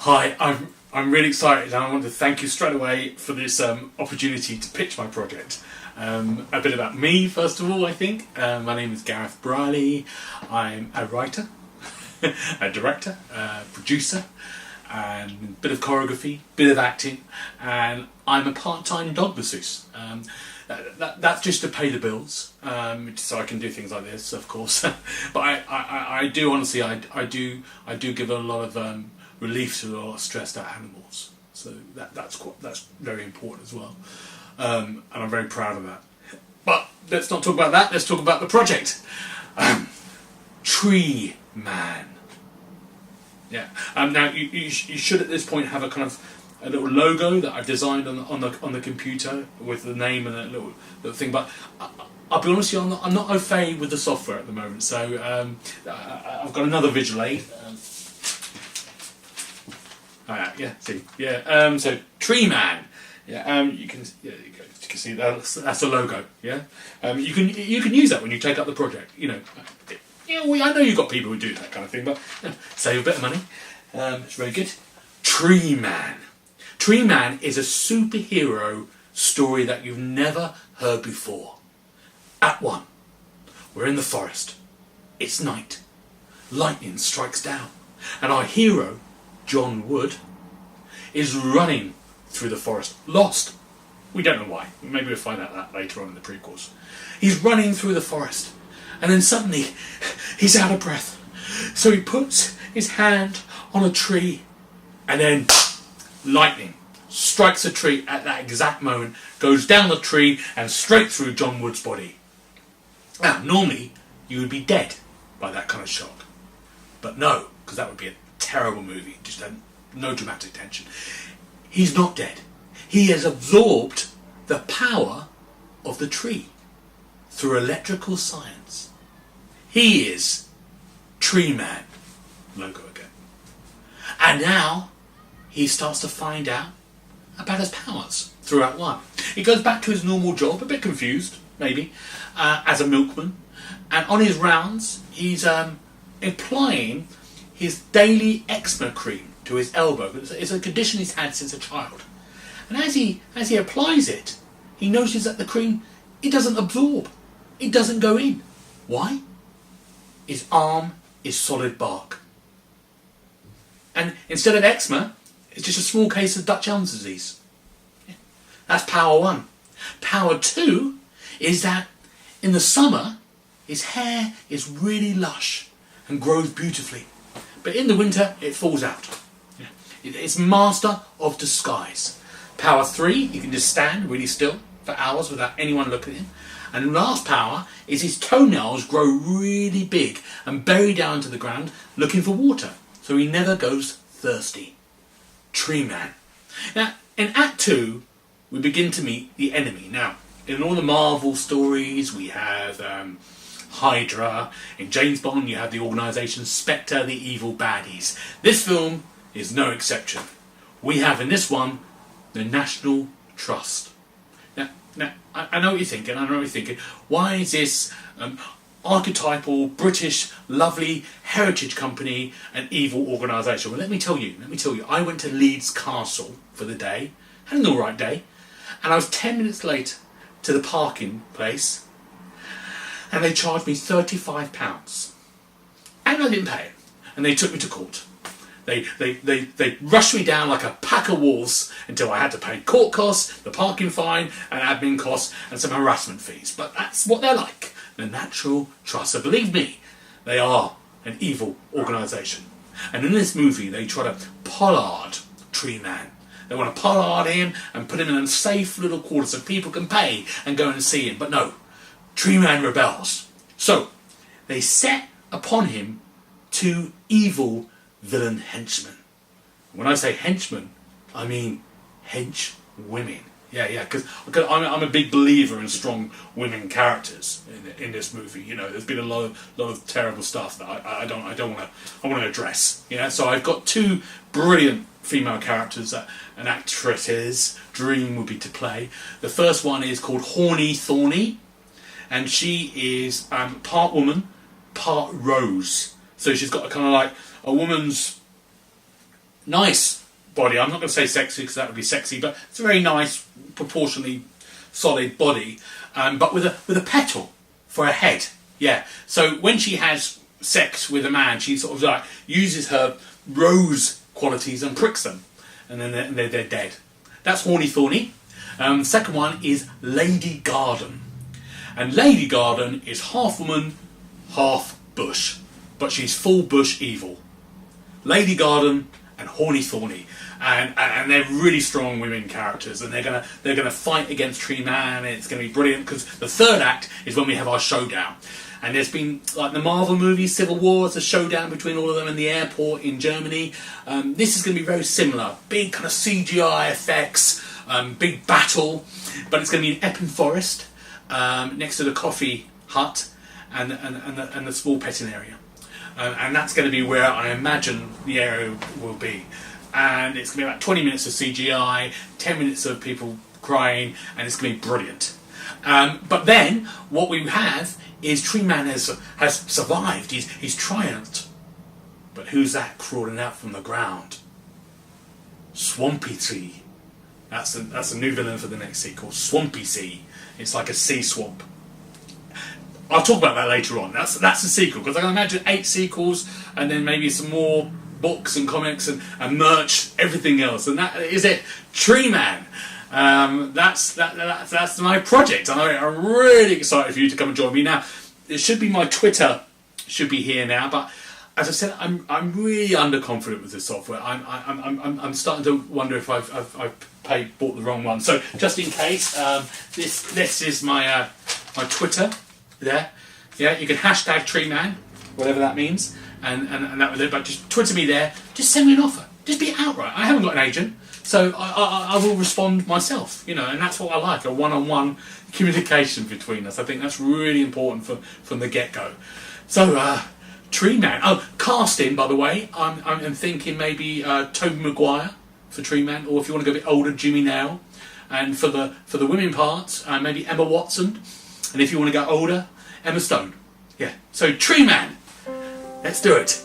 Hi, I'm really excited, and I want to thank you straight away for this opportunity to pitch my project. A bit about me, first of all, I think. My name is Gareth Brierley. I'm a writer, a director, a producer, and a bit of choreography, bit of acting, and I'm a part-time dog masseuse. That's just to pay the bills, so I can do things like this, of course. But I do honestly, I do give a lot of relief to a lot of stressed out animals. So that's very important as well, and I'm very proud of that. But let's not talk about that. Let's talk about the project. TREEMAN. Yeah. Now you should at this point have a kind of a little logo that I've designed on the computer with the name and a little thing. But I'll be honest with you, I'm not au fait with the software at the moment. So I've got another visual aid. So TREEMAN. Yeah. You can see that's a logo. Yeah. You can use that when you take up the project. I know you've got people who do that kind of thing, but save a bit of money. It's very good. TREEMAN. TREEMAN is a superhero story that you've never heard before. Act 1. We're in the forest. It's night. Lightning strikes down. And our hero, John Wood, is running through the forest, lost. We don't know why. Maybe we'll find out that later on in the prequels. He's running through the forest, and then suddenly he's out of breath. So he puts his hand on a tree, and then lightning strikes a tree at that exact moment, goes down the tree and straight through John Wood's body. Now, normally you would be dead by that kind of shock, but no, because that would be a terrible movie, just no dramatic tension. He's not dead. He has absorbed the power of the tree through electrical science. He is TREEMAN. Logo again. And now he starts to find out about his powers throughout one. He goes back to his normal job, a bit confused, maybe, as a milkman. And on his rounds, he's applying his daily eczema cream to his elbow. It's a condition he's had since a child. And as he applies it, he notices that the cream, it doesn't absorb. It doesn't go in. Why? His arm is solid bark. And instead of eczema, it's just a small case of Dutch elm disease. Yeah. That's power 1. Power 2 is that in the summer, his hair is really lush and grows beautifully. But in the winter, it falls out. Yeah. It's master of disguise. Power 3, he can just stand really still for hours without anyone looking at him. And last power is his toenails grow really big and bury down to the ground looking for water. So he never goes thirsty. TREEMAN. Now, in Act 2, we begin to meet the enemy. Now, in all the Marvel stories, we have Hydra. In James Bond, you have the organisation Spectre, the evil baddies. This film is no exception. We have in this one the National Trust. Now, I know what you're thinking. Why is this archetypal British lovely heritage company an evil organisation? Well, let me tell you. I went to Leeds Castle for the day, had an alright day, and I was 10 minutes late to the parking place, and they charged me £35, and I didn't pay it, and they took me to court. They rushed me down like a pack of wolves until I had to pay court costs, the parking fine, and admin costs, and some harassment fees. But that's what they're like, the National Trust. So believe me, they are an evil organisation. And in this movie, they try to pollard TREEMAN. They want to pollard him and put him in a safe little quarter so people can pay and go and see him. But no, TREEMAN rebels. So they set upon him two evil villain henchmen. When I say henchmen, I mean hench women. Yeah, because I'm a big believer in strong women characters in this movie. You know, there's been a lot of terrible stuff that I want to address. Yeah, so I've got two brilliant female characters that an actress's dream would be to play. The first one is called Horny Thorny, and she is part woman, part rose. So she's got a kind of like a woman's nice body. I'm not going to say sexy because that would be sexy, but it's a very nice, proportionally solid body, but with a petal for a head. Yeah. So when she has sex with a man, she sort of like uses her rose qualities and pricks them, and then they're dead. That's Horny Thorny. The second one is Lady Garden, and Lady Garden is half woman, half bush, but she's full bush evil. Lady Garden and Horny Thorny, and they're really strong women characters, and they're gonna fight against TREEMAN, and it's gonna be brilliant because the third act is when we have our showdown. And there's been, like the Marvel movie Civil War, it's a showdown between all of them in the airport in Germany. This is going to be very similar. Big kind of CGI effects, big battle, but it's going to be in Epping Forest, next to the coffee hut and the small petting area. And that's going to be where I imagine the area will be. And it's going to be about 20 minutes of CGI, 10 minutes of people crying, and it's going to be brilliant. But then, what we have is TREEMAN has survived, he's triumphed. But who's that crawling out from the ground? Swampy Sea. That's a new villain for the next sequel, Swampy Sea. It's like a sea swamp. I'll talk about that later on. That's the sequel, because I can imagine 8 sequels, and then maybe some more books and comics and merch, everything else. And that is it, TREEMAN. That's my project, and I'm really excited for you to come and join me. Now, it should be my Twitter should be here now, but as I said, I'm really underconfident with this software. I'm starting to wonder if I've bought the wrong one. So just in case, this is my my Twitter there. Yeah, you can hashtag TREEMAN, whatever that means, and that was it. But just Twitter me there. Just send me an offer. Just be outright. I haven't got an agent. So I will respond myself, you know, and that's what I like, a one-on-one communication between us. I think that's really important from the get-go. So, TREEMAN. Oh, casting, by the way, I'm thinking maybe Tobey Maguire for TREEMAN, or if you want to go a bit older, Jimmy Nail. And for the women parts, maybe Emma Watson. And if you want to go older, Emma Stone. Yeah, so TREEMAN. Let's do it.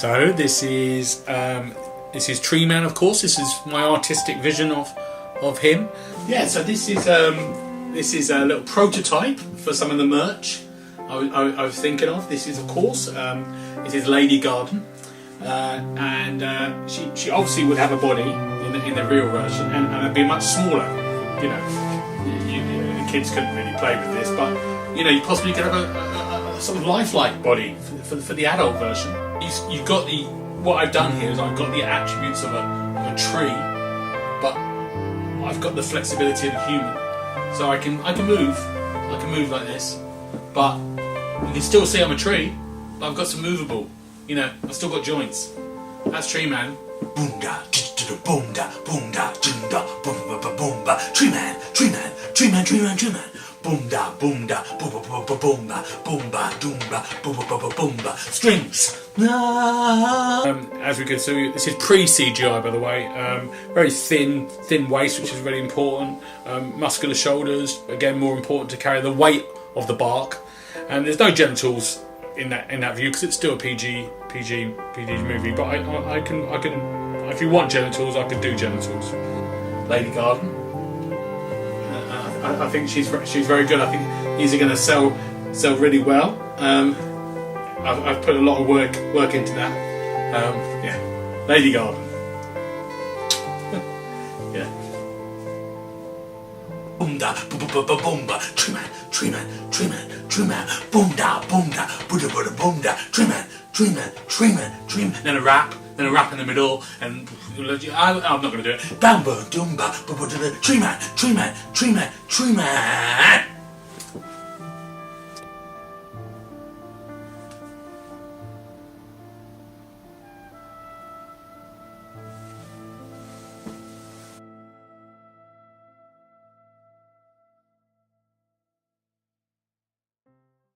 So this is TREEMAN, of course. This is my artistic vision of him. Yeah. So this is a little prototype for some of the merch I was thinking of. This is, of course, this is Lady Garden, and she obviously would have a body in the real version, and it'd be much smaller. You know, the kids couldn't really play with this, but you know, you possibly could have a sort of lifelike body for the adult version. You've got what I've done here is I've got the attributes of a tree, but I've got the flexibility of a human. So I can move like this, but you can still see I'm a tree, but I've got some movable, I've still got joints. That's TREEMAN. Boom-da, boom-da, boom-da, boom-da, boom-ba, TREEMAN, TREEMAN, TREEMAN, TREEMAN, TREEMAN. Boom-da, boom-da, boom-ba, boom-ba, boom-ba, doom-ba, boom-ba, boom-ba, strings. As we can see, this is pre-CGI, by the way. Very thin waist, which is really important. Muscular shoulders, again, more important to carry the weight of the bark. And there's no genitals in that view because it's still a PG movie. But I can if you want genitals, I can do genitals. Lady Garden. I think she's very good. I think these are going to sell really well. I've put a lot of work into that. Lady Garden. Yeah. Boom-da, boom-ba, TREEMAN, TREEMAN, TREEMAN, TREEMAN, boom-da, boom-da, boom-da, boom-da, TREEMAN, TREEMAN, TREEMAN, TREEMAN. Then a rap in the middle, and I'm not going to do it. Bam, boom, doom, ba, TREEMAN, TREEMAN, TREEMAN, TREEMAN.